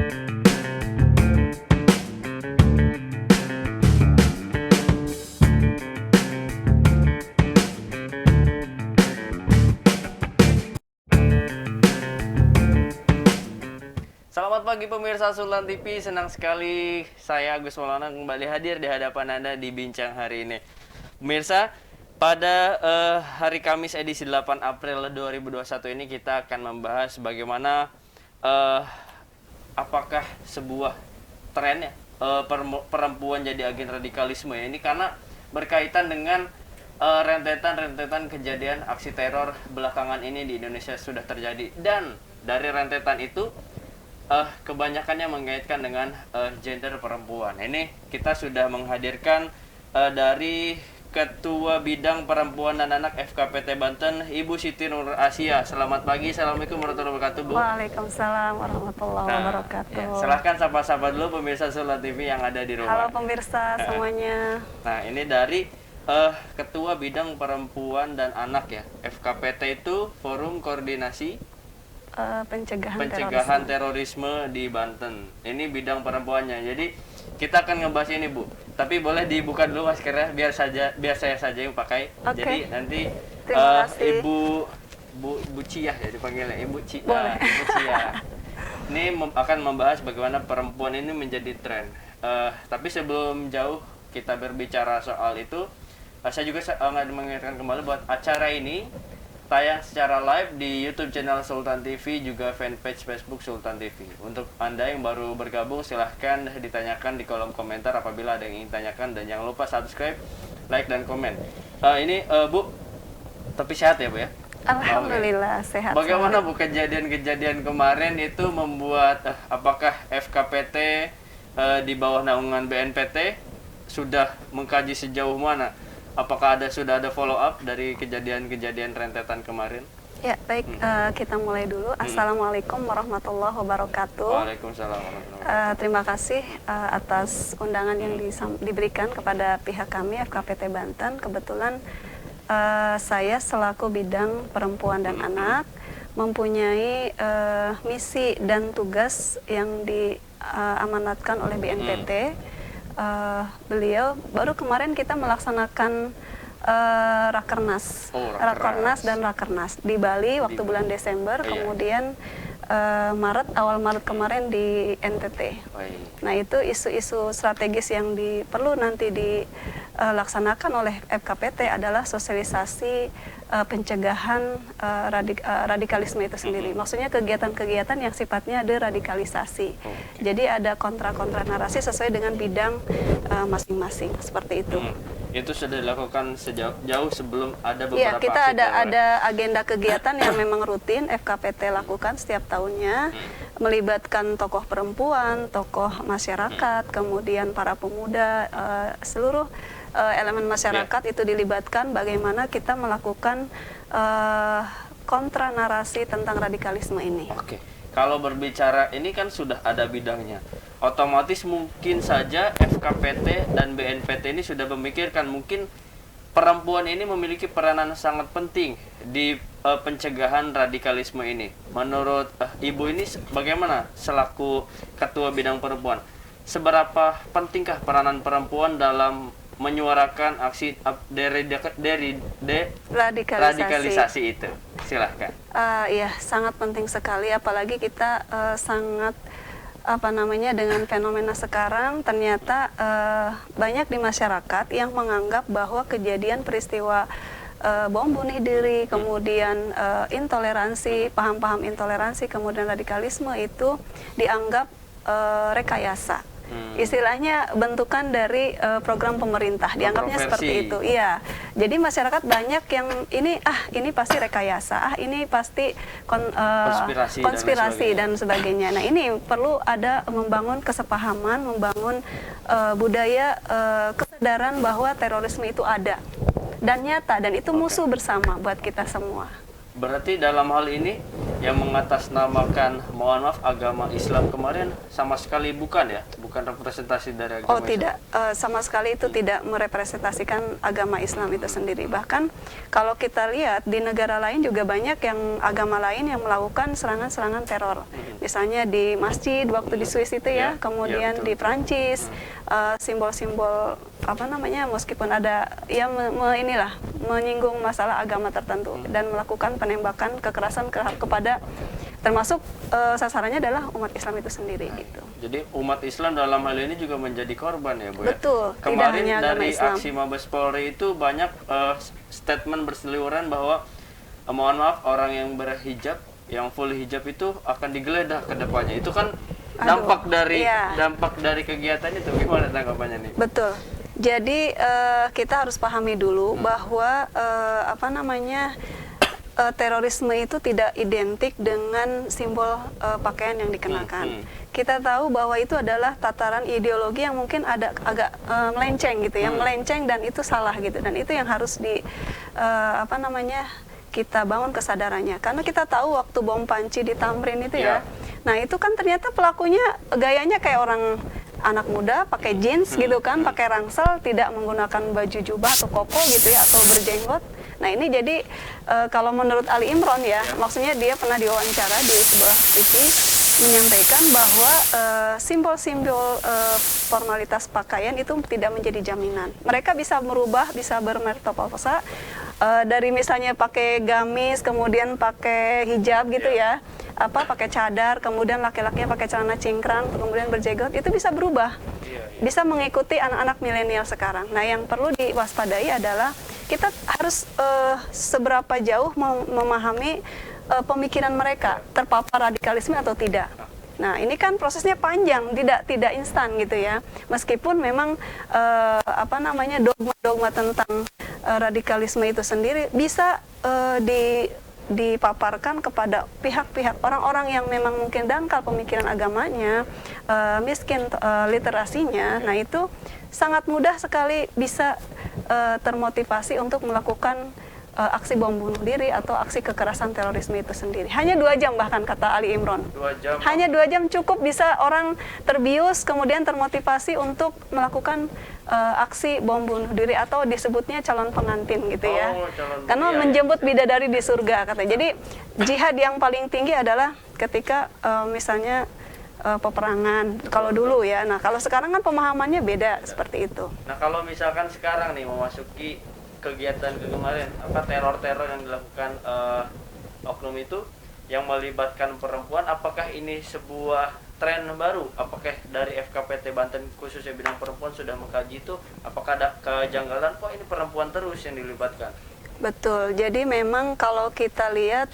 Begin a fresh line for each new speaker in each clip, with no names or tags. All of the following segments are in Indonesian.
Selamat pagi pemirsa Sultan TV, senang sekali saya Agus Maulana kembali hadir di hadapan Anda di Bincang hari ini. Pemirsa, pada hari Kamis edisi 8 April 2021 ini kita akan membahas bagaimana apakah sebuah tren ya perempuan jadi agen radikalisme ya. Ini karena berkaitan dengan rentetan kejadian aksi teror belakangan ini di Indonesia sudah terjadi, dan dari rentetan itu kebanyakannya mengaitkan dengan gender perempuan. Ini kita sudah menghadirkan dari Ketua Bidang Perempuan dan Anak FKPT Banten, Ibu Siti Nur Asia. Selamat pagi, assalamualaikum warahmatullahi wabarakatuh, Bu.
Waalaikumsalam warahmatullahi wabarakatuh.
Ya, silahkan sapa-sapa dulu pemirsa Sultan TV yang ada di rumah.
Halo pemirsa semuanya.
Nah, ini dari Ketua Bidang Perempuan dan Anak ya, FKPT itu Forum Koordinasi Pencegahan Terorisme di Banten. Ini bidang perempuannya. Jadi kita akan ngebahas ini, Bu. Tapi boleh dibuka dulu maskernya biar saya saja yang pakai.
Okay.
Jadi nanti Ibu Ciah ya dipanggilnya, Ibu Ciah. Ini akan membahas bagaimana perempuan ini menjadi tren. Tapi sebelum jauh kita berbicara soal itu, saya juga mengingatkan kembali buat acara ini tayang secara live di YouTube channel Sultan TV, juga fanpage Facebook Sultan TV. Untuk Anda yang baru bergabung, silahkan ditanyakan di kolom komentar apabila ada yang ingin tanyakan, dan jangan lupa subscribe, like, dan komen. Ini Bu, tapi sehat ya Bu ya?
Alhamdulillah sehat.
Bagaimana Bu kejadian-kejadian kemarin itu membuat apakah FKPT di bawah naungan BNPT sudah mengkaji sejauh mana? Apakah sudah ada follow up dari kejadian-kejadian rentetan kemarin?
Ya, baik, kita mulai dulu. Assalamualaikum warahmatullahi wabarakatuh.
Waalaikumsalam warahmatullahi wabarakatuh.
Terima kasih atas undangan yang diberikan kepada pihak kami FKPT Banten. Kebetulan saya selaku bidang perempuan dan anak mempunyai misi dan tugas yang diamanatkan oleh BNPT. Beliau baru kemarin kita melaksanakan Rakernas dan Rakernas di Bali waktu bulan Desember, kemudian awal Maret kemarin di NTT. Nah, itu isu-isu strategis yang perlu nanti dilaksanakan oleh FKPT adalah sosialisasi pencegahan radikalisme itu sendiri. Maksudnya kegiatan-kegiatan yang sifatnya deradikalisasi. Jadi ada kontra-kontra narasi sesuai dengan bidang masing-masing, seperti itu.
Itu sudah dilakukan jauh sebelum ada beberapa
ya, kita ada agenda kegiatan yang memang rutin FKPT lakukan setiap tahunnya, melibatkan tokoh perempuan, tokoh masyarakat, kemudian para pemuda, seluruh elemen masyarakat itu dilibatkan bagaimana kita melakukan kontra narasi tentang radikalisme ini.
Oke. Kalau berbicara ini kan sudah ada bidangnya, otomatis mungkin saja FKPT dan BNPT ini sudah memikirkan mungkin perempuan ini memiliki peranan sangat penting di pencegahan radikalisme ini. Menurut Ibu ini bagaimana selaku Ketua Bidang Perempuan? Seberapa pentingkah peranan perempuan dalam menyuarakan aksi radikalisasi itu? Silahkan.
Ya, sangat penting sekali, apalagi kita sangat dengan fenomena sekarang ternyata banyak di masyarakat yang menganggap bahwa kejadian peristiwa bom bunuh diri, kemudian intoleransi, paham-paham intoleransi, kemudian radikalisme itu dianggap rekayasa. Istilahnya bentukan dari program pemerintah, dianggapnya seperti itu. Iya. Jadi masyarakat banyak yang ini pasti rekayasa, ini pasti konspirasi dan sebagainya. Nah, ini perlu ada membangun kesepahaman, membangun budaya kesadaran bahwa terorisme itu ada dan nyata, dan itu musuh bersama buat kita semua.
Berarti dalam hal ini yang mengatasnamakan, mohon maaf, agama Islam kemarin sama sekali bukan ya, bukan representasi dari agama
Oh
Islam.
tidak, sama sekali itu tidak merepresentasikan agama Islam itu sendiri. Bahkan kalau kita lihat di negara lain juga banyak yang agama lain yang melakukan serangan-serangan teror. Misalnya di masjid waktu di Swiss itu ya, kemudian
betul.
di Prancis, simbol-simbol apa namanya, meskipun ada ya inilah menyinggung masalah agama tertentu dan melakukan penembakan kekerasan kepada termasuk sasarannya adalah umat Islam itu sendiri gitu.
Jadi umat Islam dalam hal ini juga menjadi korban ya, Bu ya?
Betul, tidak
Kemarin
hanya agama
dari
Islam.
aksi Mabes Polri itu banyak statement berseliweran bahwa mohon maaf, orang yang berhijab, yang full hijab itu akan digeledah ke depannya. Itu kan dampak dari kegiatan itu. Gimana tanggapannya nih?
Betul. Jadi kita harus pahami dulu bahwa apa namanya, terorisme itu tidak identik dengan simbol pakaian yang dikenakan. Kita tahu bahwa itu adalah tataran ideologi yang mungkin ada agak melenceng gitu ya, melenceng dan itu salah gitu. Dan itu yang harus apa namanya, kita bangun kesadarannya. Karena kita tahu waktu bom panci di Tamrin itu ya. Nah, itu kan ternyata pelakunya gayanya kayak orang anak muda, pakai jeans gitu kan, pakai rangsel, tidak menggunakan baju jubah atau koko gitu ya, atau berjenggot. Nah, ini jadi kalau menurut Ali Imron ya, maksudnya dia pernah diwawancara di sebuah TV menyampaikan bahwa simbol-simbol formalitas pakaian itu tidak menjadi jaminan. Mereka bisa merubah, bisa bermetamorfosa dari misalnya pakai gamis, kemudian pakai hijab gitu ya, pakai cadar, kemudian laki-lakinya pakai celana cingkrang, kemudian berjenggot, itu bisa berubah, bisa mengikuti anak-anak milenial sekarang. Nah, yang perlu diwaspadai adalah kita harus seberapa jauh memahami pemikiran mereka, terpapar radikalisme atau tidak. Nah, ini kan prosesnya panjang, tidak instan gitu ya. Meskipun memang apa namanya, dogma-dogma tentang radikalisme itu sendiri bisa dipaparkan kepada pihak-pihak orang-orang yang memang mungkin dangkal pemikiran agamanya, miskin literasinya. Nah, itu sangat mudah sekali bisa termotivasi untuk melakukan aksi bom bunuh diri atau aksi kekerasan terorisme itu sendiri. Hanya 2 jam bahkan kata Ali Imron.
2 jam.
Hanya 2 jam cukup bisa orang terbius kemudian termotivasi untuk melakukan aksi bom bunuh diri atau disebutnya calon pengantin gitu ya. Karena menjemput bidadari di surga kata. Jadi jihad yang paling tinggi adalah ketika misalnya peperangan kalau dulu ya. Nah, kalau sekarang kan pemahamannya beda seperti itu.
Nah, kalau misalkan sekarang nih memasuki kegiatan kemarin, teror-teror yang dilakukan oknum itu yang melibatkan perempuan, apakah ini sebuah tren baru? Apakah dari FKPT Banten khususnya bidang perempuan sudah mengkaji itu? Apakah ada kejanggalan, kok ini perempuan terus yang dilibatkan?
Betul. Jadi memang kalau kita lihat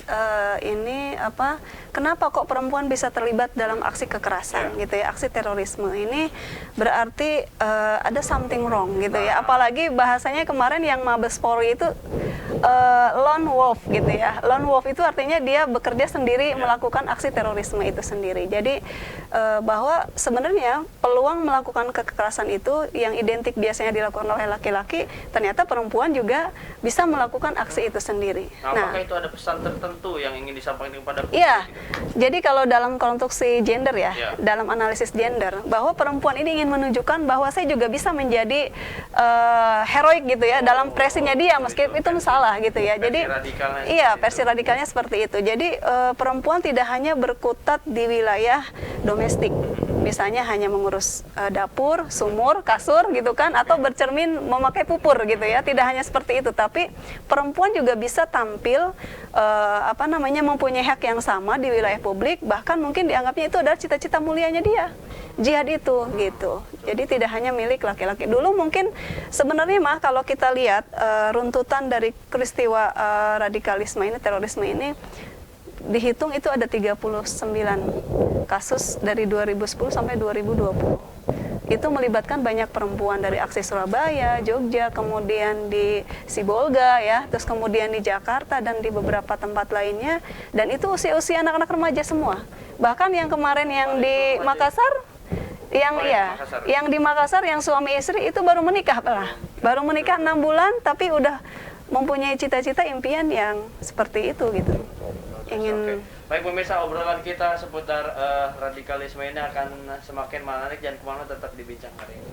ini kenapa kok perempuan bisa terlibat dalam aksi kekerasan gitu ya, aksi terorisme ini berarti ada something wrong gitu ya. Apalagi bahasanya kemarin yang Mabes Polri itu lone wolf gitu ya. Lone wolf itu artinya dia bekerja sendiri melakukan aksi terorisme itu sendiri. Jadi bahwa sebenarnya peluang melakukan kekerasan itu yang identik biasanya dilakukan oleh laki-laki, ternyata perempuan juga bisa melakukan aksi itu sendiri.
Nah, apakah itu ada pesan tertentu yang ingin disampaikan kepada publik?
Iya, jadi kalau dalam konstruksi gender ya, dalam analisis gender, bahwa perempuan ini ingin menunjukkan bahwa saya juga bisa menjadi heroik gitu ya, dalam presinya dia, meskipun itu salah gitu ya. Jadi, versi radikalnya seperti itu. Jadi perempuan tidak hanya berkutat di wilayah domestik, misalnya hanya mengurus dapur, sumur, kasur gitu kan, atau bercermin memakai pupur gitu ya. Tidak hanya seperti itu, tapi perempuan juga bisa tampil mempunyai hak yang sama di wilayah publik, bahkan mungkin dianggapnya itu adalah cita-cita mulianya dia, jihad itu gitu. Jadi tidak hanya milik laki-laki. Dulu mungkin sebenarnya kalau kita lihat runtutan dari peristiwa radikalisme ini, terorisme ini, dihitung itu ada 39 kasus dari 2010 sampai 2020. Itu melibatkan banyak perempuan dari aksi Surabaya, Jogja, kemudian di Sibolga ya, terus kemudian di Jakarta dan di beberapa tempat lainnya, dan itu usia-usia anak-anak remaja semua. Bahkan yang kemarin yang di Makassar, yang di Makassar yang suami istri itu baru menikah baru menikah 6 bulan tapi udah mempunyai cita-cita impian yang seperti itu gitu. Ingin
Baik pemirsa, obrolan kita seputar radikalisme ini akan semakin menarik, dan kemana tetap di Bincang hari ini.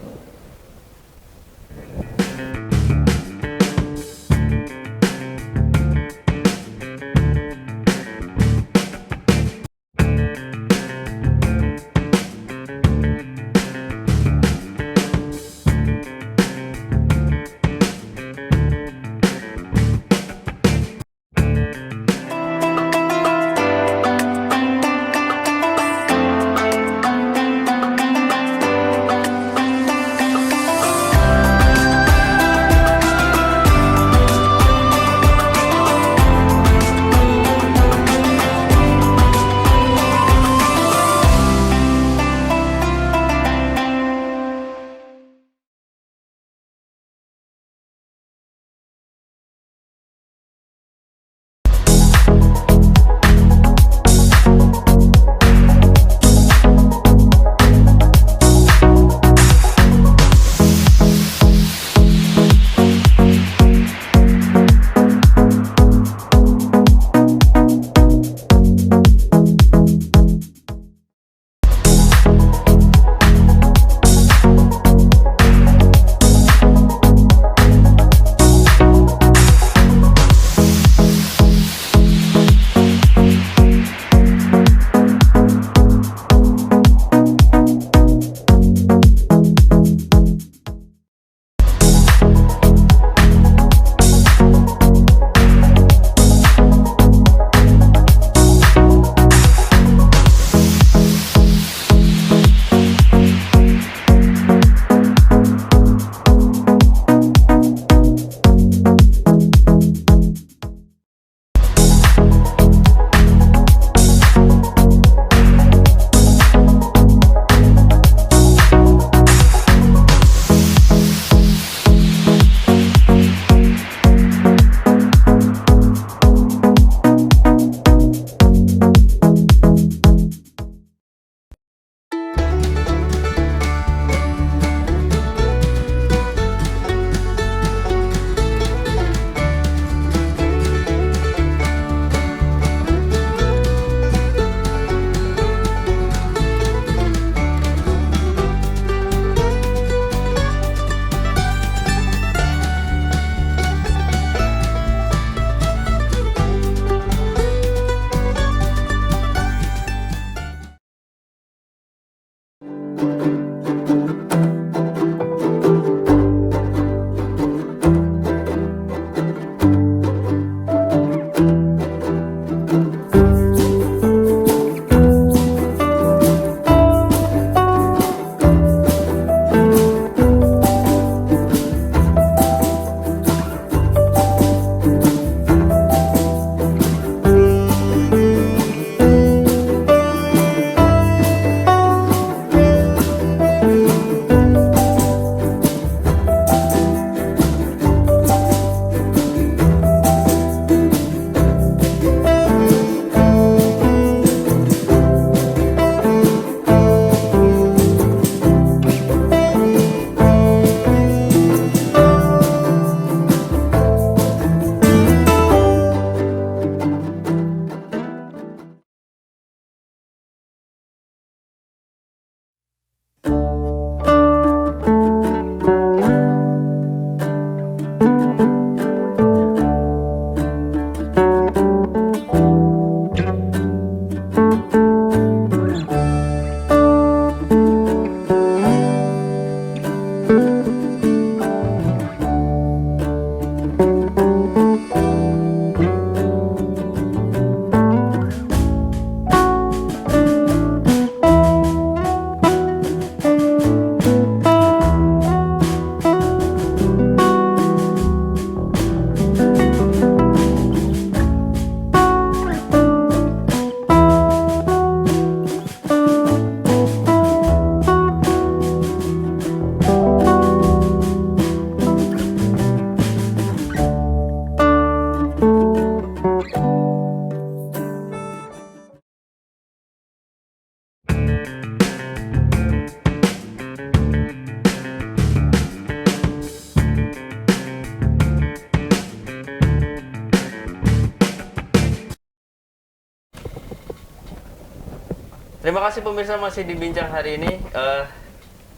Terima kasih pemirsa masih di Bincang hari ini.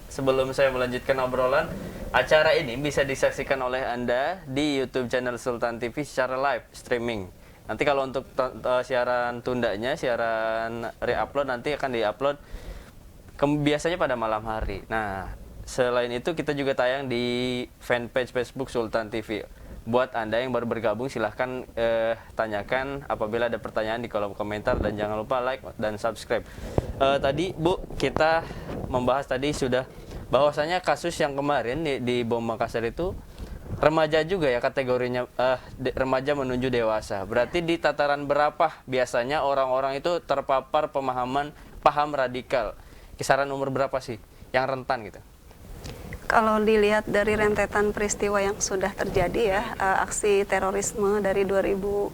Sebelum saya melanjutkan obrolan, acara ini bisa disaksikan oleh Anda di YouTube channel Sultan TV secara live streaming. Nanti kalau untuk siaran tundanya, siaran re-upload nanti akan di-upload biasanya pada malam hari. Nah, selain itu kita juga tayang di fanpage Facebook Sultan TV. Buat Anda yang baru bergabung silahkan tanyakan apabila ada pertanyaan di kolom komentar dan jangan lupa like dan subscribe. Tadi Bu, kita membahas tadi sudah bahwasanya kasus yang kemarin di Bom Makassar itu remaja juga ya kategorinya, remaja menuju dewasa. Berarti di tataran berapa biasanya orang-orang itu terpapar paham radikal? Kisaran umur berapa sih yang rentan gitu?
Kalau dilihat dari rentetan peristiwa yang sudah terjadi ya, aksi terorisme dari 2010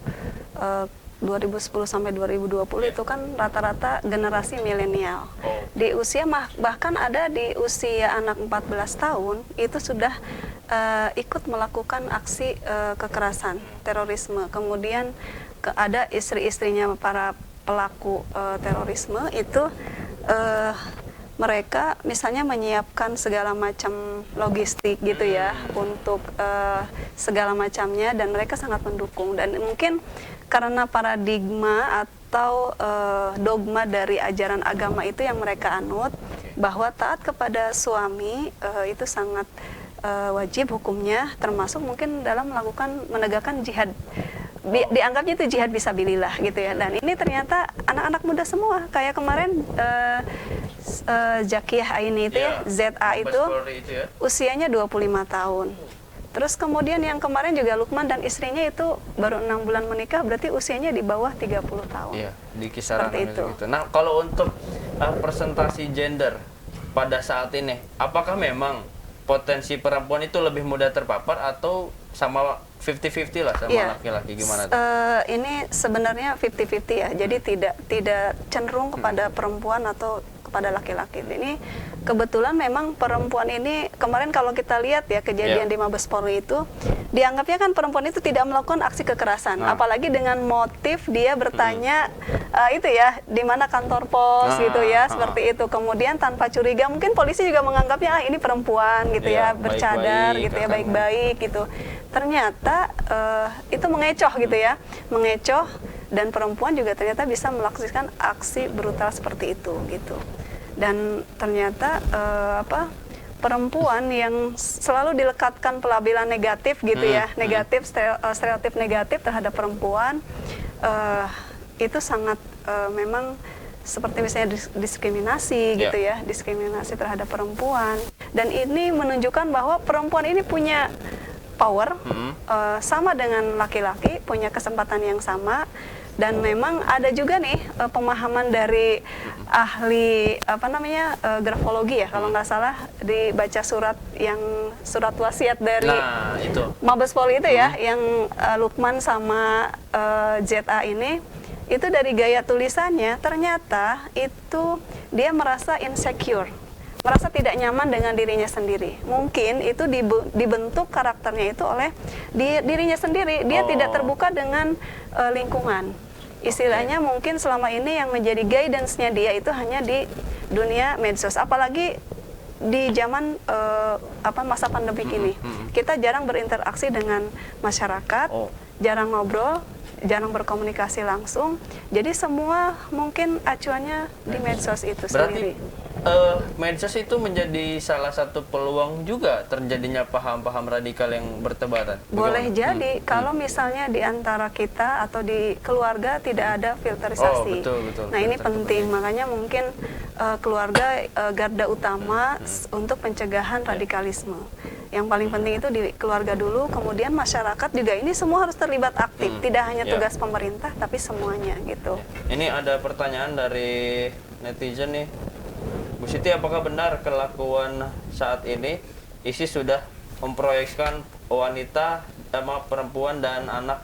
sampai 2020 itu kan rata-rata generasi milenial. Di usia bahkan ada di usia anak 14 tahun itu sudah ikut melakukan aksi kekerasan, terorisme. Kemudian ada istri-istrinya para pelaku terorisme itu mereka misalnya menyiapkan segala macam logistik gitu ya untuk segala macamnya, dan mereka sangat mendukung. Dan mungkin karena paradigma atau dogma dari ajaran agama itu yang mereka anut, bahwa taat kepada suami itu sangat wajib hukumnya, termasuk mungkin dalam menegakkan jihad. Dianggapnya itu jihad fisabilillah gitu ya. Dan ini ternyata anak-anak muda semua, kayak kemarin Zakiyah Aini itu ya, ZA itu
ya,
usianya 25 tahun. Terus kemudian yang kemarin juga Lukman dan istrinya itu baru 6 bulan menikah, berarti usianya di bawah 30 tahun.
Iya, di kisaran
itu.
Gitu. Nah, kalau untuk presentasi gender pada saat ini, apakah memang potensi perempuan itu lebih mudah terpapar atau sama 50-50 lah sama laki-laki, gimana tuh?
Ini sebenarnya 50-50 ya, jadi tidak cenderung kepada perempuan atau kepada laki-laki. Ini kebetulan memang perempuan ini kemarin kalau kita lihat ya kejadian di Mabes Polri itu, dianggapnya kan perempuan itu tidak melakukan aksi kekerasan, apalagi dengan motif dia bertanya itu ya di mana kantor pos gitu ya, seperti itu. Kemudian tanpa curiga mungkin polisi juga menganggapnya ini perempuan gitu ya, bercadar gitu ya, baik-baik gitu. Ternyata itu mengecoh gitu ya, mengecoh, dan perempuan juga ternyata bisa melakukan aksi brutal seperti itu gitu. Dan ternyata perempuan yang selalu dilekatkan pelabelan negatif gitu ya, negatif, stereotip negatif terhadap perempuan itu sangat memang seperti misalnya diskriminasi gitu ya, diskriminasi terhadap perempuan. Dan ini menunjukkan bahwa perempuan ini punya power sama dengan laki-laki, punya kesempatan yang sama. Dan memang ada juga nih pemahaman dari ahli grafologi ya, kalau nggak salah dibaca surat wasiat dari Mabes Polri itu ya, yang Lukman sama ZA ini, itu dari gaya tulisannya ternyata itu dia merasa insecure, merasa tidak nyaman dengan dirinya sendiri. Mungkin itu dibentuk karakternya itu oleh dirinya sendiri. Dia tidak terbuka dengan lingkungan. Istilahnya mungkin selama ini yang menjadi guidance-nya dia itu hanya di dunia medsos. Apalagi di zaman masa pandemi ini. Kita jarang berinteraksi dengan masyarakat, jarang ngobrol, jarang berkomunikasi langsung. Jadi semua mungkin acuannya di medsos itu sendiri.
Medsos itu menjadi salah satu peluang juga terjadinya paham-paham radikal yang bertebaran.
Boleh jadi kalau misalnya di antara kita atau di keluarga tidak ada filterisasi.
Betul.
Nah ini penting, makanya mungkin keluarga garda utama untuk pencegahan radikalisme. Yang paling penting itu di keluarga dulu, kemudian masyarakat juga, ini semua harus terlibat aktif. Tidak hanya tugas pemerintah, tapi semuanya gitu.
Ini ada pertanyaan dari netizen nih. Bu Siti, apakah benar kelakuan saat ini ISIS sudah memproyeksikan wanita, perempuan dan anak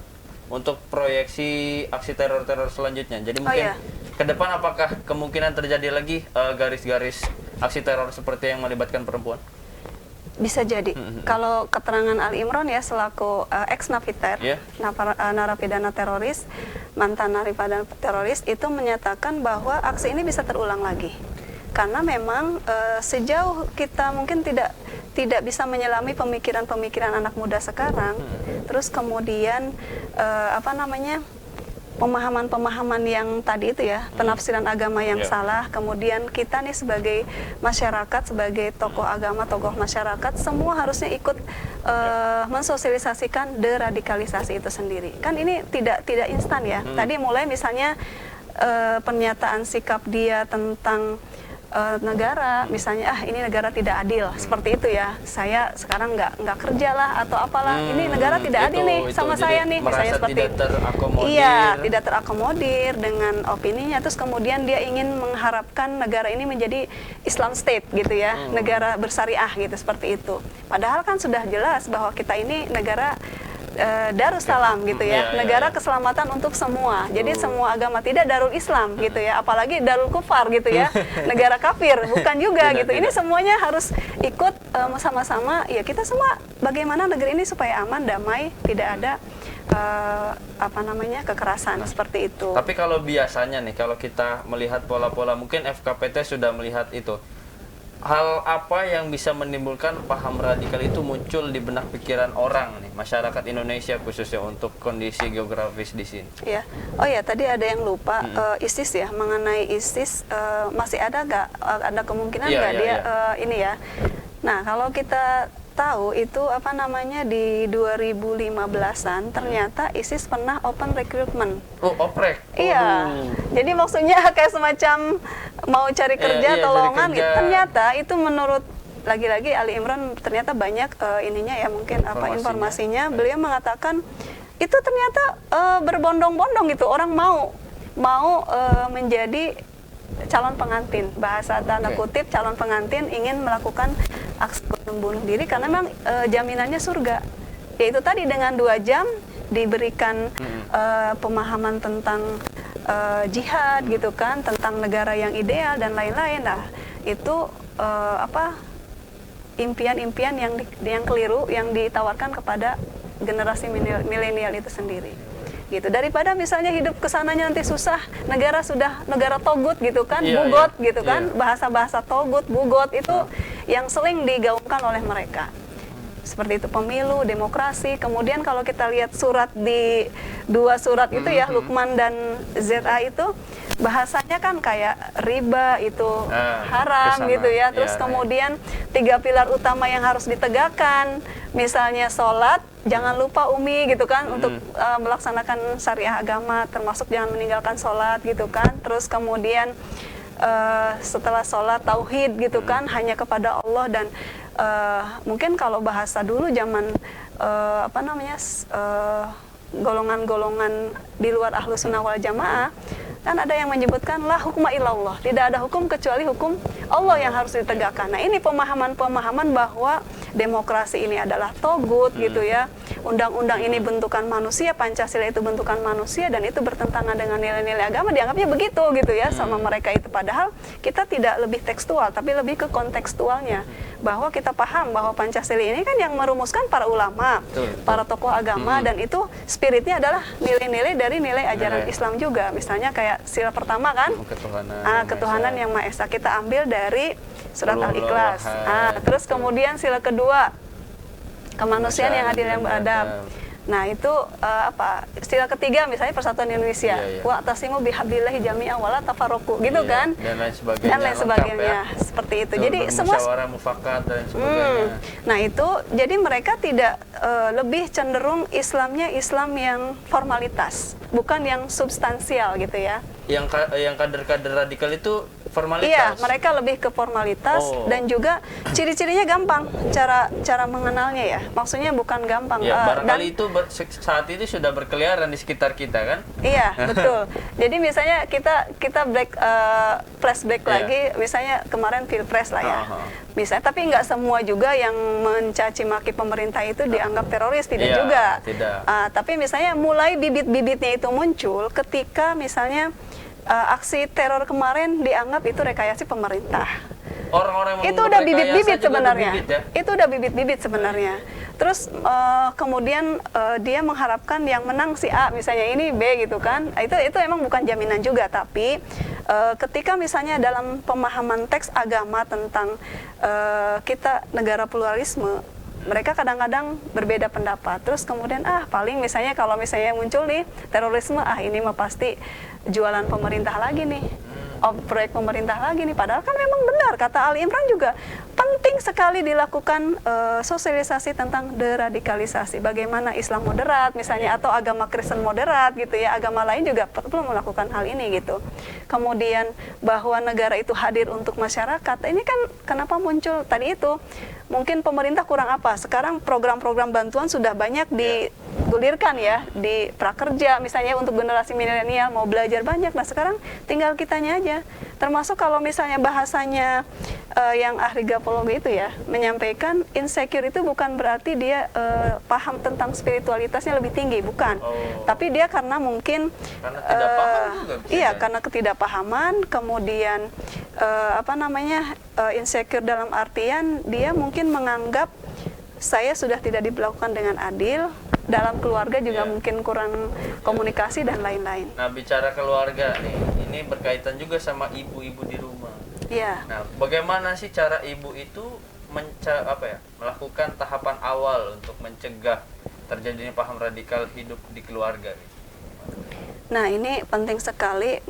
untuk proyeksi aksi teror-teror selanjutnya? Jadi mungkin ke depan apakah kemungkinan terjadi lagi garis-garis aksi teror seperti yang melibatkan perempuan?
Bisa jadi. Kalau keterangan Ali Imron ya selaku ex-napiter, narapidana teroris, mantan narapidana teroris itu menyatakan bahwa aksi ini bisa terulang lagi. Karena memang sejauh kita mungkin tidak bisa menyelami pemikiran-pemikiran anak muda sekarang, terus kemudian pemahaman-pemahaman yang tadi itu ya, penafsiran agama yang salah, kemudian kita nih sebagai masyarakat, sebagai tokoh agama, tokoh masyarakat, semua harusnya ikut mensosialisasikan deradikalisasi itu sendiri. Kan ini tidak instan ya. Tadi mulai misalnya pernyataan sikap dia tentang negara, misalnya ini negara tidak adil, seperti itu ya. Saya sekarang nggak kerja lah atau apalah, ini negara tidak adil nih sama saya nih, misalnya seperti itu. Iya, tidak terakomodir dengan opininya. Terus kemudian dia ingin mengharapkan negara ini menjadi Islam State gitu ya, negara bersyariah gitu, seperti itu. Padahal kan sudah jelas bahwa kita ini negara Darussalam gitu ya, negara keselamatan untuk semua. Jadi semua agama, tidak Darul Islam gitu ya, apalagi Darul Kufar gitu ya, negara kafir, bukan juga gitu. Ini semuanya harus ikut sama-sama ya, kita semua bagaimana negeri ini supaya aman, damai, tidak ada kekerasan seperti itu.
Tapi kalau biasanya nih, kalau kita melihat pola-pola, mungkin FKPT sudah melihat itu. Hal apa yang bisa menimbulkan paham radikal itu muncul di benak pikiran orang nih, masyarakat Indonesia khususnya untuk kondisi geografis di sini?
Ya, oh ya tadi ada yang lupa ISIS ya, mengenai ISIS masih ada nggak? Ada kemungkinan nggak dia ini ya? Nah kalau kita tahu itu di 2015-an ternyata ISIS pernah open recruitment.
Oh, oprek.
Iya. Jadi maksudnya kayak semacam mau cari kerja atau lowongan gitu. Ternyata itu menurut lagi-lagi Ali Imron ternyata banyak ininya ya, mungkin informasinya. Beliau mengatakan itu ternyata berbondong-bondong gitu, orang mau menjadi calon pengantin, bahasa tanda kutip calon pengantin, ingin melakukan aksi bunuh diri karena memang jaminannya surga. Yaitu tadi dengan 2 jam diberikan pemahaman tentang jihad gitu kan, tentang negara yang ideal dan lain-lain. Nah, itu impian-impian yang keliru yang ditawarkan kepada generasi milenial itu sendiri. Gitu. Daripada misalnya hidup kesananya nanti susah, negara togut gitu kan, bugot gitu kan, bahasa-bahasa togut, bugot itu yang sering digaungkan oleh mereka. Seperti itu, pemilu, demokrasi. Kemudian kalau kita lihat surat di 2 surat itu ya, Luqman dan ZA itu bahasanya kan kayak riba itu haram gitu ya. Terus kemudian 3 pilar utama yang harus ditegakkan, misalnya sholat, jangan lupa Umi gitu kan, untuk melaksanakan syariah agama, termasuk jangan meninggalkan sholat gitu kan. Terus kemudian setelah sholat tauhid gitu kan, hanya kepada Allah. Dan mungkin kalau bahasa dulu zaman golongan-golongan di luar Ahlus Sunnah wal Jamaah, kan ada yang menyebutkan la hukma illallah, tidak ada hukum kecuali hukum Allah yang harus ditegakkan. Nah ini pemahaman bahwa demokrasi ini adalah togut gitu ya, undang-undang ini bentukan manusia, Pancasila itu bentukan manusia, dan itu bertentangan dengan nilai-nilai agama, dianggapnya begitu gitu ya sama mereka itu. Padahal kita tidak lebih tekstual, tapi lebih ke kontekstualnya, bahwa kita paham bahwa Pancasila ini kan yang merumuskan para ulama, para tokoh agama, dan itu spiritnya adalah nilai-nilai dari nilai ajaran Islam juga. Misalnya kayak sila pertama kan, ketuhanan yang Maha Esa, kita ambil dari surat Al-Ikhlas. Terus kemudian sila kedua, kemanusiaan yang adil yang beradab. Nah itu sila ketiga misalnya persatuan Indonesia, wa'tasimu bihablillahi jami'an wala tafarraqu gitu kan, dan lain sebagainya seperti itu. Jadi semua
mufakat dan sebagainya.
Nah itu jadi mereka tidak lebih cenderung Islamnya Islam yang formalitas, bukan yang substansial gitu ya.
Yang kader-kader radikal itu formalitas.
Iya, mereka lebih ke formalitas, dan juga ciri-cirinya gampang, cara mengenalnya ya. Maksudnya bukan gampang.
Ya, barangkali itu saat ini sudah berkeliaran di sekitar kita kan?
Iya, betul. Jadi misalnya kita flashback lagi, misalnya kemarin Pilpres lah ya. Misalnya, tapi nggak semua juga yang mencaci maki pemerintah itu dianggap teroris, tidak juga.
Tidak.
Tapi misalnya mulai bibit-bibitnya itu muncul ketika misalnya aksi teror kemarin dianggap itu rekayasa pemerintah.
orang-orang yang
itu udah
merekayasa
bibit-bibit
juga
sebenarnya.
berbibit ya?
Itu udah bibit-bibit sebenarnya. Terus kemudian dia mengharapkan yang menang si A, misalnya ini B gitu kan. Itu emang bukan jaminan juga, tapi ketika misalnya dalam pemahaman teks agama tentang kita negara pluralisme, mereka kadang-kadang berbeda pendapat. Terus kemudian paling misalnya kalau misalnya muncul nih terorisme, ini mah pasti jualan pemerintah lagi nih, proyek pemerintah lagi nih. Padahal kan memang benar kata Ali Imran juga, penting sekali dilakukan sosialisasi tentang deradikalisasi. Bagaimana Islam moderat misalnya, atau agama Kristen moderat gitu ya, agama lain juga perlu melakukan hal ini gitu. Kemudian bahwa negara itu hadir untuk masyarakat, ini kan kenapa muncul tadi itu, mungkin pemerintah kurang apa, sekarang program-program bantuan sudah banyak digulirkan ya, di prakerja misalnya untuk generasi milenial mau belajar banyak. Nah sekarang tinggal kitanya aja, termasuk kalau misalnya bahasanya yang ahli gapologi itu ya, menyampaikan insecure itu bukan berarti dia paham tentang spiritualitasnya lebih tinggi, bukan. Tapi dia karena mungkin
Karena tidak paham juga bisa
iya,
jadi.
karena ketidakpahaman, kemudian insecure dalam artian dia mungkin menganggap saya sudah tidak diperlakukan dengan adil, dalam keluarga juga mungkin kurang komunikasi dan lain-lain.
Nah, bicara keluarga nih, ini berkaitan juga sama ibu-ibu di rumah.
Iya.
Nah, bagaimana sih cara ibu itu melakukan tahapan awal untuk mencegah terjadinya paham radikal hidup di keluarga?
Nah, ini penting sekali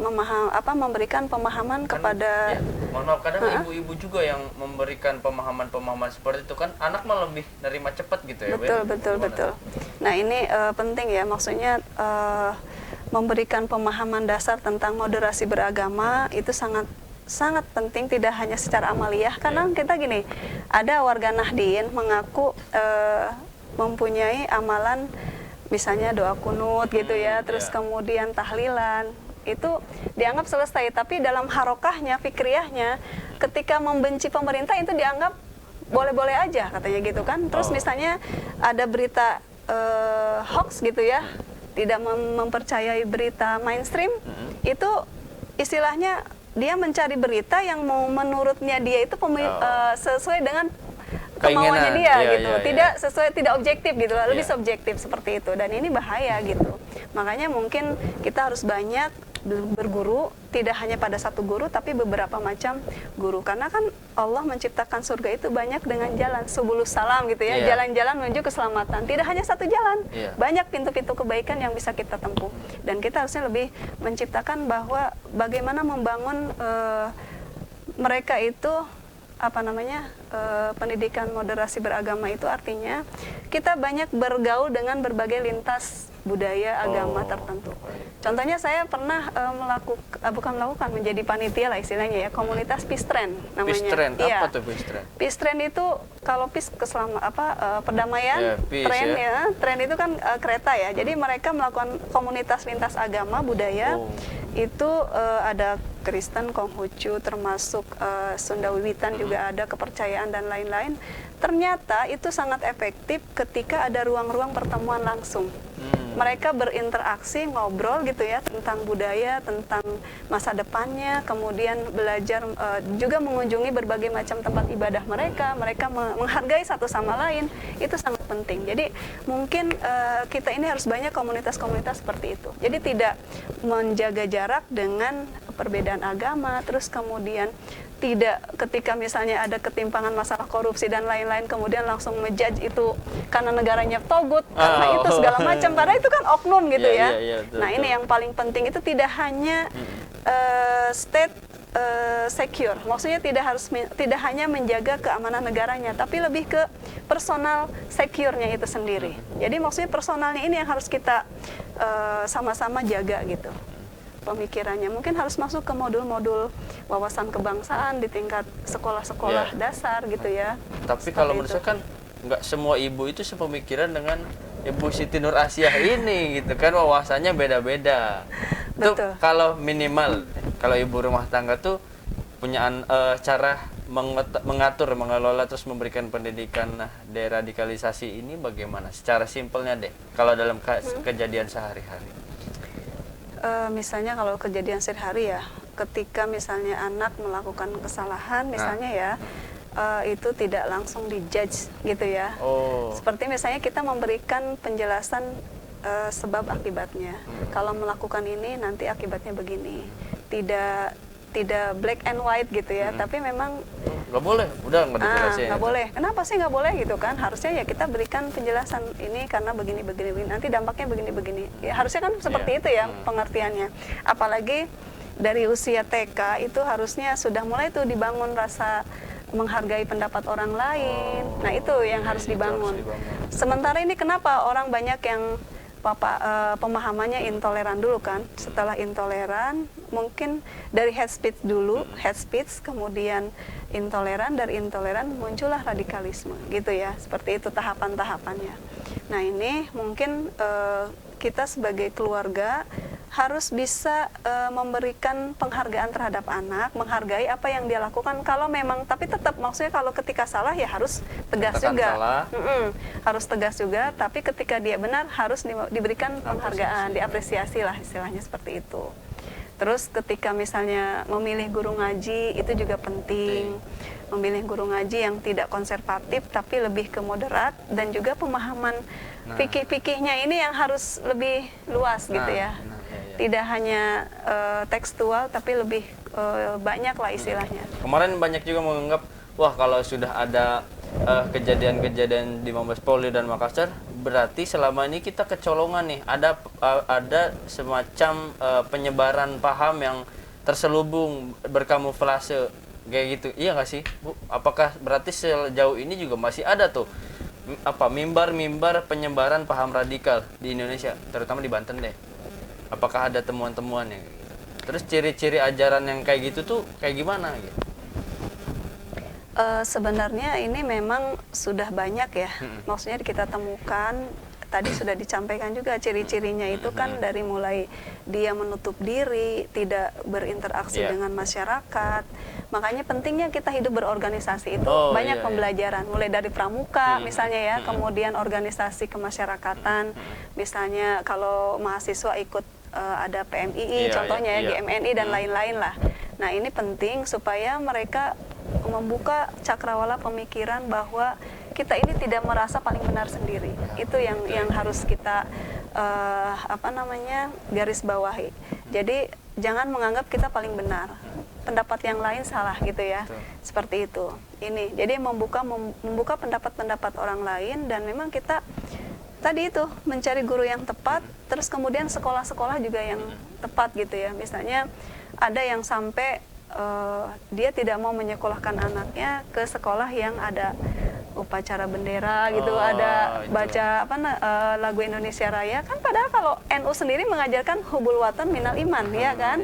memberikan pemahaman kepada
mohon maaf, kadang ibu-ibu juga yang memberikan pemahaman-pemahaman seperti itu kan, anak malah lebih nerima cepat gitu ya.
Betul. Nah, ini penting ya, maksudnya memberikan pemahaman dasar tentang moderasi beragama itu sangat penting, tidak hanya secara amaliyah. Karena kita gini, ada warga Nahdien mengaku mempunyai amalan misalnya doa kunut gitu ya, terus kemudian tahlilan, itu dianggap selesai. Tapi dalam harokahnya, fikriyahnya, ketika membenci pemerintah itu dianggap boleh-boleh aja katanya gitu kan. Terus misalnya ada berita hoax gitu ya, tidak mempercayai berita mainstream, itu istilahnya dia mencari berita yang mau menurutnya dia itu sesuai dengan kemauannya dia gitu, tidak objektif gitu, lebih subjektif seperti itu, dan ini bahaya gitu. Makanya mungkin kita harus banyak berguru, tidak hanya pada satu guru tapi beberapa macam guru, karena kan Allah menciptakan surga itu banyak dengan jalan subulus salam gitu ya, jalan-jalan menuju keselamatan, tidak hanya satu jalan, banyak pintu-pintu kebaikan yang bisa kita tempuh, dan kita harusnya lebih menciptakan bahwa bagaimana membangun mereka itu pendidikan moderasi beragama itu artinya kita banyak bergaul dengan berbagai lintas budaya agama tertentu. Contohnya saya pernah menjadi panitia lah istilahnya ya, komunitas Peace Train namanya.
Peace Train, apa tuh Peace Train? Peace
Train itu kalau peace perdamaian, train itu kan kereta ya. Jadi mereka melakukan komunitas lintas agama budaya. Itu ada Kristen, Konghucu, termasuk Sunda Wiwitan juga ada, kepercayaan dan lain-lain. Ternyata itu sangat efektif ketika ada ruang-ruang pertemuan langsung. Mereka berinteraksi, ngobrol gitu ya tentang budaya, tentang masa depannya, kemudian belajar juga mengunjungi berbagai macam tempat ibadah mereka menghargai satu sama lain, itu sangat penting. Jadi mungkin kita ini harus banyak komunitas-komunitas seperti itu. Jadi tidak menjaga jarak dengan perbedaan agama, terus kemudian tidak ketika misalnya ada ketimpangan masalah korupsi dan lain-lain kemudian langsung ngejudge itu karena negaranya togut, karena itu segala macam, karena itu kan oknum gitu ya. Nah ini yang paling penting, itu tidak hanya state secure, maksudnya tidak hanya menjaga keamanan negaranya, tapi lebih ke personal secure-nya itu sendiri. Jadi maksudnya personalnya ini yang harus kita sama-sama jaga gitu. Pemikirannya mungkin harus masuk ke modul-modul wawasan kebangsaan di tingkat sekolah-sekolah dasar gitu ya.
Tapi kalau menurut saya kan nggak semua ibu itu sepemikiran dengan Ibu Siti Nur Asiah ini gitu kan, wawasannya beda-beda. Tuh kalau minimal kalau ibu rumah tangga tuh punya cara mengatur, mengelola, terus memberikan pendidikan deradikalisasi ini bagaimana? Secara simpelnya deh, kalau dalam kejadian sehari-hari.
Misalnya kalau kejadian sehari-hari ya, ketika misalnya anak melakukan kesalahan, misalnya ya, itu tidak langsung dijudge gitu ya. Seperti misalnya kita memberikan penjelasan sebab akibatnya. Kalau melakukan ini nanti akibatnya begini. Tidak black and white gitu ya, tapi memang
nggak boleh, udah nggak dijelasin.
nggak boleh. Kenapa sih nggak boleh gitu kan? Harusnya ya kita berikan penjelasan ini karena begini, nanti dampaknya begini. Ya harusnya kan seperti itu ya pengertiannya. Apalagi dari usia TK itu harusnya sudah mulai tuh dibangun rasa menghargai pendapat orang lain. Nah itu yang harus dibangun. Sementara ini kenapa orang banyak yang pemahamannya intoleran dulu kan, setelah intoleran mungkin dari hate speech kemudian intoleran, dari intoleran muncullah radikalisme gitu ya, seperti itu tahapan-tahapannya. Nah ini mungkin kita sebagai keluarga harus bisa memberikan penghargaan terhadap anak, menghargai apa yang dia lakukan. Kalau memang, tapi tetap maksudnya kalau ketika salah ya harus tegas juga. Harus tegas juga, tapi ketika dia benar harus diberikan penghargaan, diapresiasi lah istilahnya seperti itu. Terus ketika misalnya memilih guru ngaji itu juga penting. Memilih guru ngaji yang tidak konservatif tapi lebih ke moderat, dan juga pemahaman fikih-fikihnya ini yang harus lebih luas gitu ya. Tidak hanya tekstual tapi lebih banyak lah istilahnya.
Kemarin banyak juga menganggap, wah kalau sudah ada kejadian-kejadian di Mabes Polri dan Makassar, berarti selama ini kita kecolongan nih, ada semacam penyebaran paham yang terselubung, berkamuflase kayak gitu. Iya nggak sih, Bu? Apakah berarti sejauh ini juga masih ada tuh mimbar-mimbar penyebaran paham radikal di Indonesia, terutama di Banten deh? Apakah ada temuan-temuannya? Terus ciri-ciri ajaran yang kayak gitu tuh kayak gimana gitu?
Sebenarnya ini memang sudah banyak ya. Maksudnya kita temukan, tadi sudah disampaikan juga ciri-cirinya itu kan dari mulai dia menutup diri, tidak berinteraksi dengan masyarakat. Makanya pentingnya kita hidup berorganisasi itu banyak pembelajaran, mulai dari pramuka misalnya ya, kemudian organisasi kemasyarakatan, misalnya kalau mahasiswa ikut ada PMII contohnya ya, GMNI dan lain-lain lah. Nah ini penting supaya mereka membuka cakrawala pemikiran bahwa kita ini tidak merasa paling benar sendiri. Itu yang harus kita garis bawahi. Jadi jangan menganggap kita paling benar, pendapat yang lain salah gitu ya. Seperti itu. Ini jadi membuka pendapat-pendapat orang lain, dan memang kita tadi itu mencari guru yang tepat, terus kemudian sekolah-sekolah juga yang tepat gitu ya. Misalnya ada yang sampai dia tidak mau menyekolahkan anaknya ke sekolah yang ada upacara bendera gitu, ada baca lagu Indonesia Raya kan, padahal kalau NU sendiri mengajarkan hubul watan minal iman ya kan,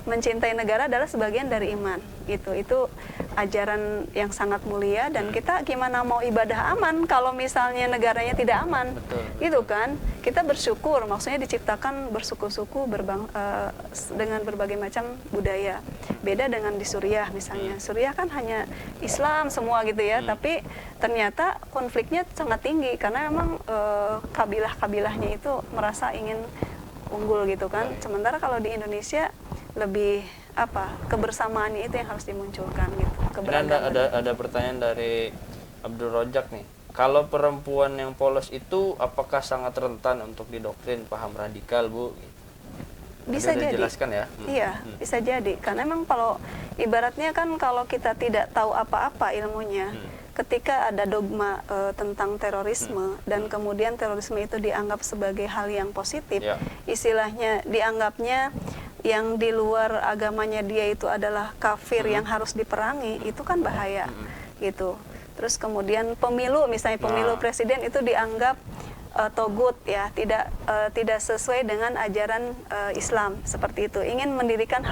mencintai negara adalah sebagian dari iman gitu. Itu ajaran yang sangat mulia, dan kita gimana mau ibadah aman kalau misalnya negaranya tidak aman. Gitu kan, kita bersyukur, maksudnya diciptakan bersuku-suku dengan berbagai macam budaya. Beda dengan di Suriah misalnya, Suriah kan hanya Islam semua gitu ya, tapi ternyata konfliknya sangat tinggi karena memang kabilah-kabilahnya itu merasa ingin unggul gitu kan. Sementara kalau di Indonesia lebih kebersamaannya itu yang harus dimunculkan gitu.
Dan ada pertanyaan dari Abdul Rojak nih. Kalau perempuan yang polos itu apakah sangat rentan untuk didoktrin paham radikal, Bu?
Bisa jadi.
Dijelaskan ya?
Iya, bisa jadi. Karena memang kalau ibaratnya kan kalau kita tidak tahu apa-apa ilmunya, ketika ada dogma tentang terorisme dan kemudian terorisme itu dianggap sebagai hal yang positif, istilahnya dianggapnya yang di luar agamanya dia itu adalah kafir yang harus diperangi, itu kan bahaya gitu. Terus kemudian pemilu, misalnya pemilu presiden itu dianggap togut ya, tidak sesuai dengan ajaran Islam seperti itu, ingin mendirikan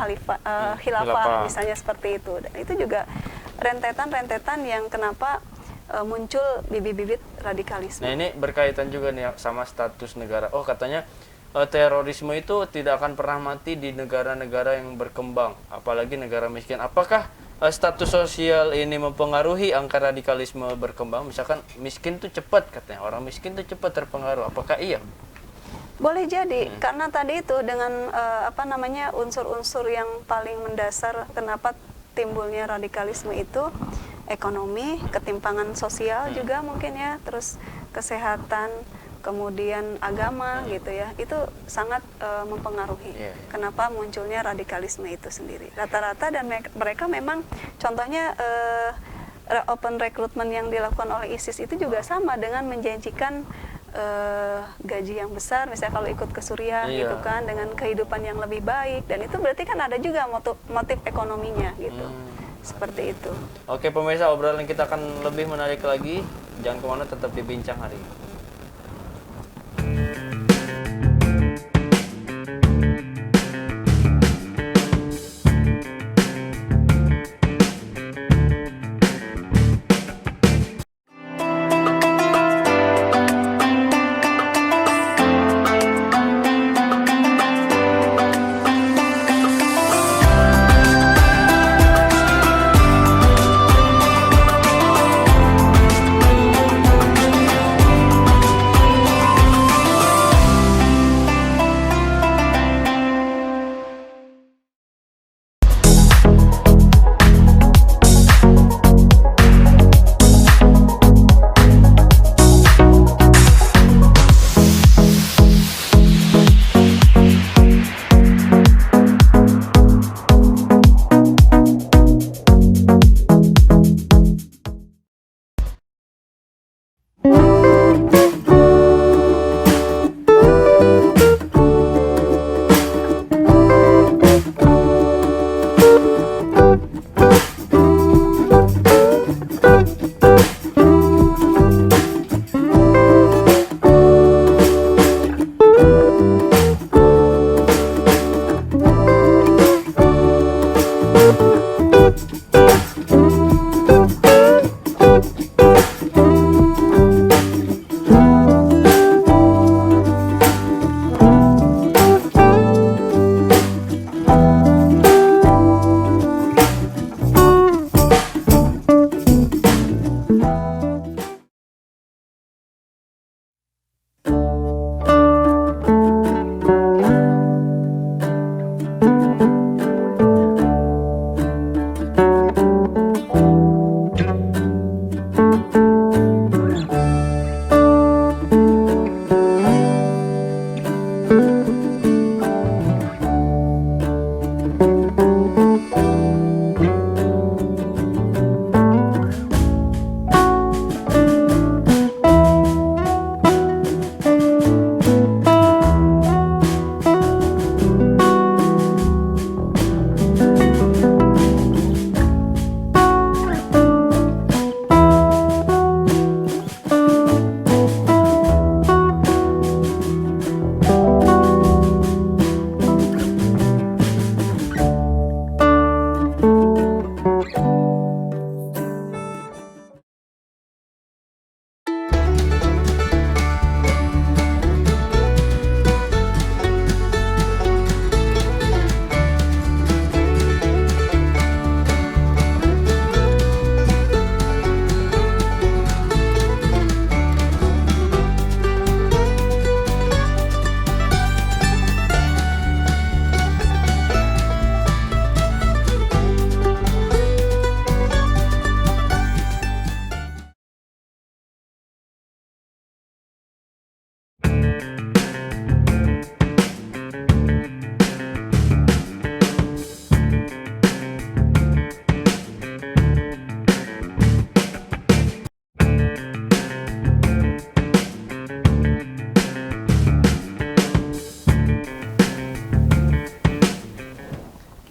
khilafah misalnya seperti itu. Dan itu juga rentetan-rentetan yang kenapa muncul bibit-bibit radikalisme.
Nah ini berkaitan juga nih sama status negara. Oh katanya terorisme itu tidak akan pernah mati di negara-negara yang berkembang, apalagi negara miskin. Apakah status sosial ini mempengaruhi angka radikalisme berkembang? Misalkan miskin tuh cepat, katanya orang miskin tuh cepat terpengaruh. Apakah iya?
Boleh jadi karena tadi itu dengan apa namanya unsur-unsur yang paling mendasar kenapa timbulnya radikalisme itu ekonomi, ketimpangan sosial juga mungkin ya, terus kesehatan, kemudian agama gitu ya, itu sangat mempengaruhi kenapa munculnya radikalisme itu sendiri. Rata-rata dan mereka memang contohnya open recruitment yang dilakukan oleh ISIS itu juga sama dengan menjanjikan gaji yang besar, misalnya kalau ikut ke Suriah gitu kan, dengan kehidupan yang lebih baik, dan itu berarti kan ada juga motif ekonominya gitu. Seperti itu.
Oke pemirsa, obrolan kita akan lebih menarik lagi. Jangan kemana, tetap di Bincang Hari.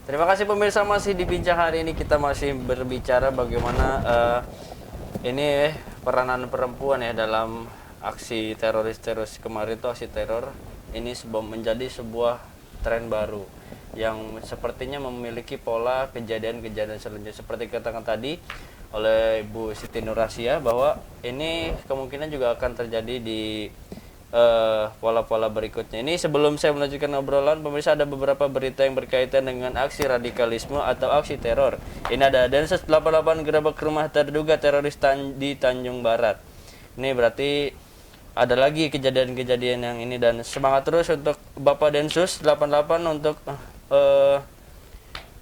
Terima kasih pemirsa, masih di Bincang Hari ini kita masih berbicara bagaimana ini peranan perempuan ya dalam aksi teroris kemarin itu, aksi teror ini menjadi sebuah tren baru yang sepertinya memiliki pola kejadian-kejadian selanjutnya seperti katakan tadi oleh Bu Siti Nurasia bahwa ini kemungkinan juga akan terjadi di pola-pola berikutnya. Ini sebelum saya melanjutkan obrolan, pemirsa, ada beberapa berita yang berkaitan dengan aksi radikalisme atau aksi teror. Ini ada Densus 88 gerebek rumah terduga teroris di Tanjung Barat. Ini berarti ada lagi kejadian-kejadian yang ini, dan semangat terus untuk Bapak Densus 88 untuk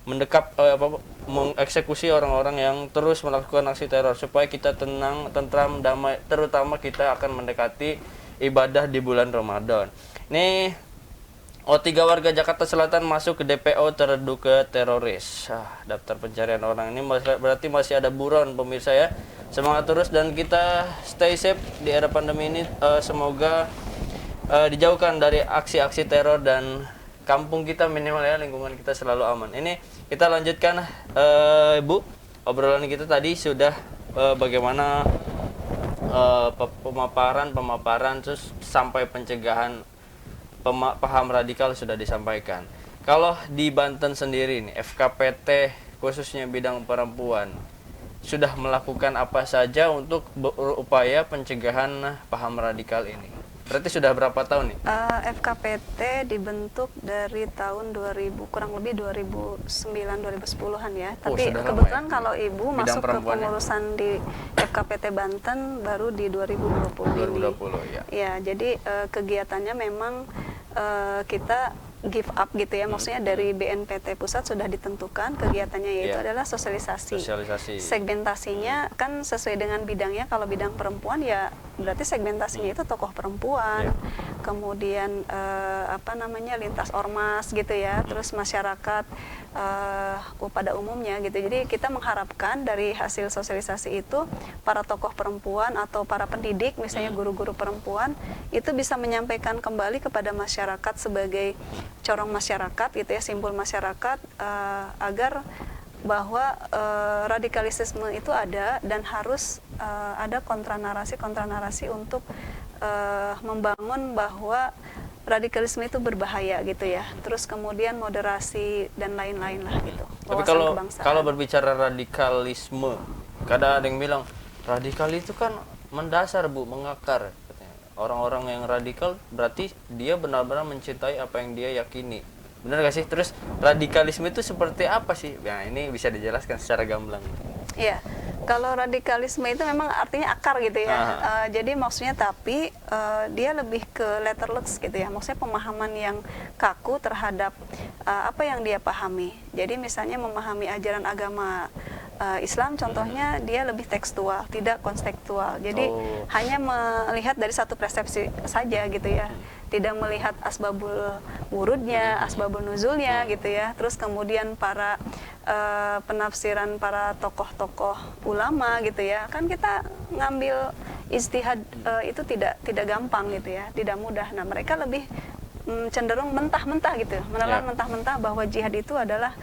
mendekap mengeksekusi orang-orang yang terus melakukan aksi teror supaya kita tenang, tentram, damai, terutama kita akan mendekati ibadah di bulan Ramadan. Nih, tiga warga Jakarta Selatan masuk ke DPO terduga teroris. Daftar pencarian orang ini berarti masih ada buron pemirsa ya. Semangat terus dan kita stay safe di era pandemi ini. Semoga dijauhkan dari aksi-aksi teror dan kampung kita minimal ya, lingkungan kita selalu aman. Ini kita lanjutkan Bu, obrolan kita tadi sudah bagaimana pemaparan terus sampai pencegahan paham radikal sudah disampaikan. Kalau di Banten sendiri nih, FKPT khususnya bidang perempuan sudah melakukan apa saja untuk berupaya pencegahan paham radikal ini? Berarti sudah berapa tahun nih?
FKPT dibentuk dari tahun 2000, kurang lebih 2009-2010-an ya. Tapi kebetulan ya, kalau Ibu masuk ke pengurusan di FKPT Banten baru di 2020 ini.
Ya.
Ya, jadi kegiatannya memang kita give up gitu ya, maksudnya dari BNPT pusat sudah ditentukan kegiatannya, yaitu adalah sosialisasi. Segmentasinya kan sesuai dengan bidangnya. Kalau bidang perempuan ya berarti segmentasinya itu tokoh perempuan, kemudian lintas ormas gitu ya, terus masyarakat pada umumnya gitu. Jadi kita mengharapkan dari hasil sosialisasi itu para tokoh perempuan atau para pendidik, misalnya guru-guru perempuan, itu bisa menyampaikan kembali kepada masyarakat sebagai corong masyarakat gitu ya, simbol masyarakat, agar bahwa radikalisme itu ada dan harus ada kontranarasi untuk membangun bahwa radikalisme itu berbahaya gitu ya. Terus kemudian moderasi dan lain-lain lah gitu.
Tapi kalau berbicara radikalisme, kadang ada yang bilang radikal itu kan mendasar Bu, mengakar. Orang-orang yang radikal berarti dia benar-benar mencintai apa yang dia yakini. Benar gak sih? Terus radikalisme itu seperti apa sih? Nah, ini bisa dijelaskan secara gamblang.
Iya, kalau radikalisme itu memang artinya akar gitu ya. Jadi maksudnya tapi dia lebih ke letterless gitu ya. Maksudnya pemahaman yang kaku terhadap apa yang dia pahami. Jadi misalnya memahami ajaran agama Islam contohnya dia lebih tekstual, tidak konstektual. Jadi hanya melihat dari satu persepsi saja gitu ya. Tidak melihat asbabul wurudnya, asbabul nuzulnya gitu ya. Terus kemudian para penafsiran para tokoh-tokoh ulama gitu ya. Kan kita ngambil ijtihad itu tidak gampang gitu ya, tidak mudah. Nah, mereka lebih cenderung mentah-mentah gitu, menelan mentah-mentah bahwa jihad itu adalah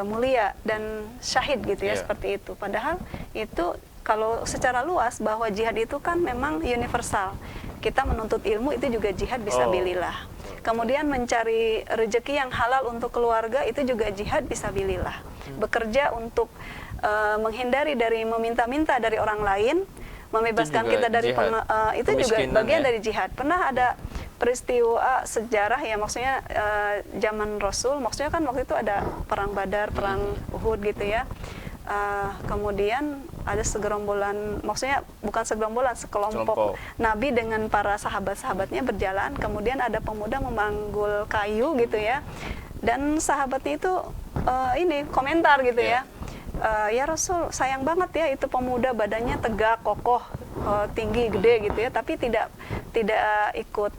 mulia dan syahid gitu ya, seperti itu. Padahal itu kalau secara luas bahwa jihad itu kan memang universal. Kita menuntut ilmu itu juga jihad fisabilillah. Kemudian mencari rezeki yang halal untuk keluarga itu juga jihad fisabilillah. Bekerja untuk menghindari dari meminta-minta dari orang lain, membebaskan kita dari itu juga bagian dari jihad. Pernah ada peristiwa sejarah ya, maksudnya zaman Rasul, maksudnya kan waktu itu ada perang Badar, perang Uhud gitu ya. Kemudian ada segerombolan, maksudnya bukan segerombolan, sekelompok Nabi dengan para sahabat-sahabatnya berjalan, kemudian ada pemuda memanggul kayu gitu ya, dan sahabatnya itu ini komentar gitu ya, ya Rasul, sayang banget ya itu pemuda badannya tegak, kokoh, tinggi, gede gitu ya, tapi tidak ikut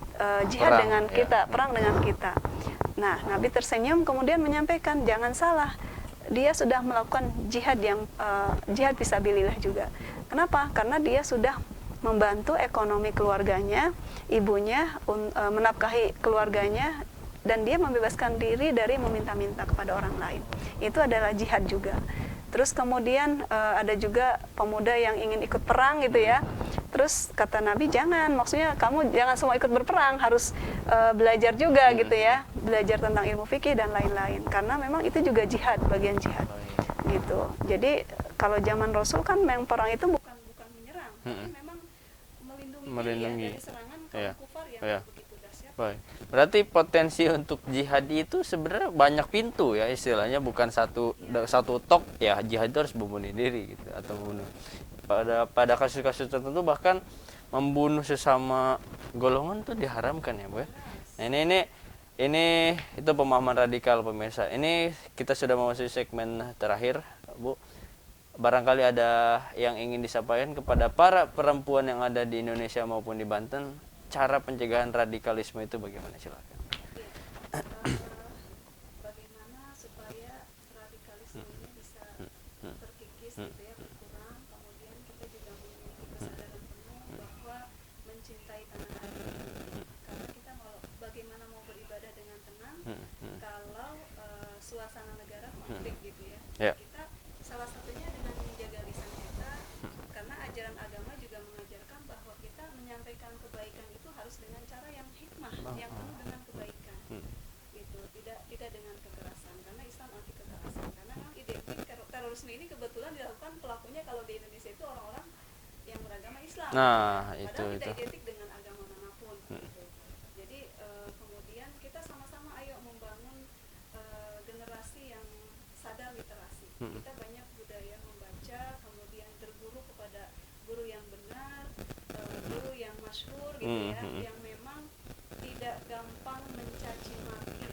jihad perang, dengan kita, perang dengan kita. Nah, Nabi tersenyum kemudian menyampaikan, jangan salah, dia sudah melakukan jihad yang jihad fisabilillah juga. Kenapa? Karena dia sudah membantu ekonomi keluarganya, ibunya menafkahi keluarganya, dan dia membebaskan diri dari meminta-minta kepada orang lain. Itu adalah jihad juga. Terus kemudian ada juga pemuda yang ingin ikut perang gitu ya. Terus kata Nabi, jangan, maksudnya kamu jangan semua ikut berperang, harus belajar juga gitu ya, belajar tentang ilmu fikih dan lain-lain, karena memang itu juga jihad, bagian jihad gitu. Jadi kalau zaman Rasul kan memang perang itu bukan menyerang, tapi memang melindungi dari serangan kaum kufar yang begitu dahsyat.
Baik. Berarti potensi untuk jihad itu sebenarnya banyak pintu ya, istilahnya bukan satu tok ya, jihad itu harus membunuh diri gitu, atau membunuh. Pada kasus-kasus tertentu bahkan membunuh sesama golongan tuh diharamkan ya, Bu ya. Nah, ini itu pemahaman radikal pemirsa. Ini kita sudah memasuki segmen terakhir, Bu. Barangkali ada yang ingin disampaikan kepada para perempuan yang ada di Indonesia maupun di Banten, cara pencegahan radikalisme itu bagaimana, silakan.
Bagaimana supaya radikalisme ini bisa terkikis gitu ya, berkurang, kemudian kita juga memiliki kesadaran penuh bahwa mencintai tanah air, karena kita bagaimana mau beribadah dengan tenang kalau suasana negara konflik gitu ya.
Ya.
Kita salah satunya dengan menjaga lisan kita, karena ajaran agama juga mengajarkan bahwa kita menyampaikan kebaikan itu harus dengan cara yang hikmah, yang penuh dengan kebaikan. Gitu, tidak dengan kekerasan, karena Islam anti kekerasan, karena memang identik terorisme ini kebetulan dilakukan pelakunya kalau di Indonesia itu orang-orang yang beragama Islam,
Nah,
padahal
itu.
tidak identik dengan agama manapun gitu. Jadi kemudian kita sama-sama ayo membangun generasi yang sadar literasi. Kita banyak budaya membaca, kemudian terguru kepada guru yang benar, guru yang masyhur gitu ya, yang memang tidak gampang mencaci maki.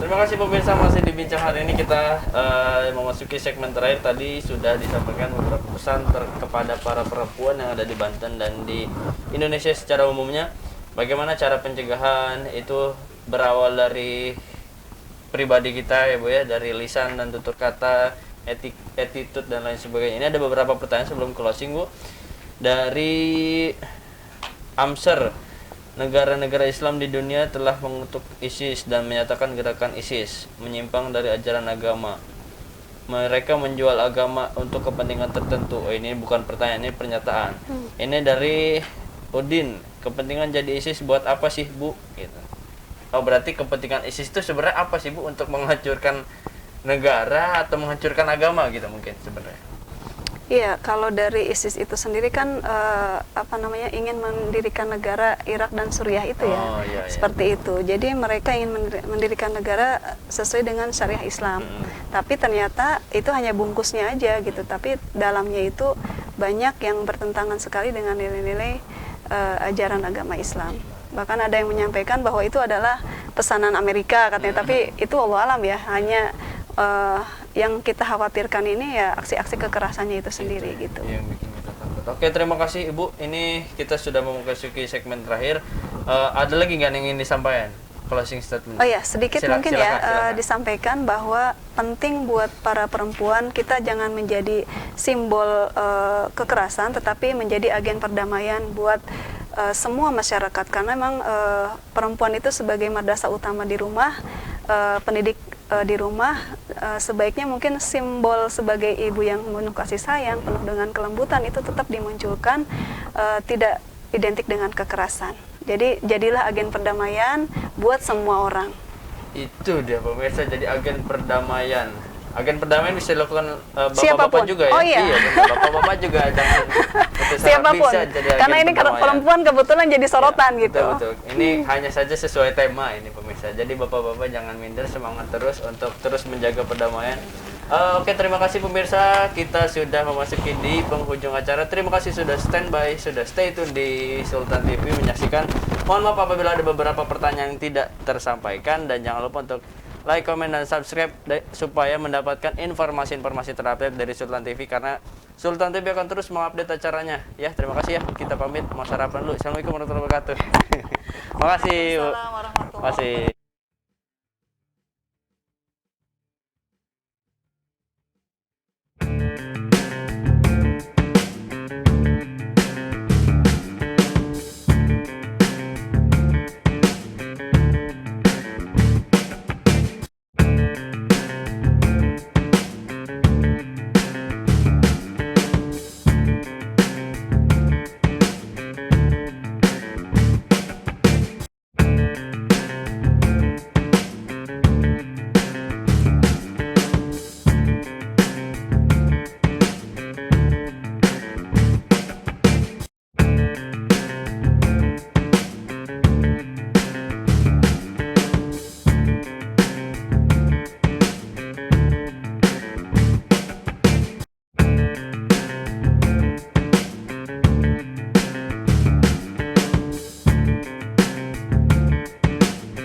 Terima kasih pemirsa, masih di Bincang hari ini kita memasuki segmen terakhir. Tadi sudah disampaikan beberapa pesan kepada para perempuan yang ada di Banten dan di Indonesia secara umumnya. Bagaimana cara pencegahan itu berawal dari pribadi kita ya Bu ya, dari lisan dan tutur kata, attitude dan lain sebagainya. Ini ada beberapa pertanyaan sebelum closing Bu. Dari Amser, negara-negara Islam di dunia telah mengutuk ISIS dan menyatakan gerakan ISIS menyimpang dari ajaran agama. Mereka menjual agama untuk kepentingan tertentu. Oh, ini bukan pertanyaan, ini pernyataan. Ini dari Udin. Kepentingan jadi ISIS buat apa sih Bu? Gitu. Oh, berarti kepentingan ISIS itu sebenarnya apa sih Bu? Untuk menghancurkan negara atau menghancurkan agama gitu mungkin sebenarnya?
Iya, kalau dari ISIS itu sendiri kan apa namanya ingin mendirikan negara Irak dan Suriah itu ya,
Oh, iya, iya.
seperti itu. Jadi mereka ingin mendirikan negara sesuai dengan syariah Islam. Tapi ternyata itu hanya bungkusnya aja gitu. Tapi dalamnya itu banyak yang bertentangan sekali dengan nilai-nilai ajaran agama Islam. Bahkan ada yang menyampaikan bahwa itu adalah pesanan Amerika katanya. Tapi itu Allah alam ya, hanya yang kita khawatirkan ini ya aksi-aksi kekerasannya itu sendiri gitu.
Yang bikin kita takut. Oke, terima kasih Ibu. Ini kita sudah memasuki segmen terakhir. Ada lagi nggak yang ingin disampaikan? Closing statement.
Oh ya, sedikit mungkin
silakan.
disampaikan bahwa penting buat para perempuan kita jangan menjadi simbol kekerasan, tetapi menjadi agen perdamaian buat semua masyarakat. Karena memang perempuan itu sebagai madrasah utama di rumah, pendidik di rumah, sebaiknya mungkin simbol sebagai ibu yang penuh kasih sayang, penuh dengan kelembutan itu tetap dimunculkan, tidak identik dengan kekerasan. Jadi jadilah agen perdamaian buat semua orang.
Itu dia pemirsa, jadi agen perdamaian. Agen perdamaian bisa dilakukan
Siapapun.
bapak-bapak juga ya?
Oh iya.
Benar, bapak-bapak juga jangan
Siapapun.
bisa jadi agen
Karena ini
perdamaian.
perempuan kebetulan jadi sorotan
Ya,
gitu.
betul. Ini hanya saja sesuai tema ini pemirsa. Jadi bapak-bapak jangan minder, semangat terus untuk terus menjaga perdamaian. Oke, terima kasih pemirsa. Kita sudah memasuki di penghujung acara. Terima kasih sudah standby, sudah stay tune di Sultan TV menyaksikan. Mohon maaf apabila ada beberapa pertanyaan yang tidak tersampaikan, dan jangan lupa untuk like, comment, dan subscribe supaya mendapatkan informasi-informasi terupdate dari Sultan TV, karena Sultan TV akan terus mengupdate acaranya. Ya, terima kasih ya. Kita pamit, mau sarapan dulu. Assalamualaikum warahmatullahi wabarakatuh. Makasih.
Waalaikumsalam warahmatullahi wabarakatuh.
Makasih.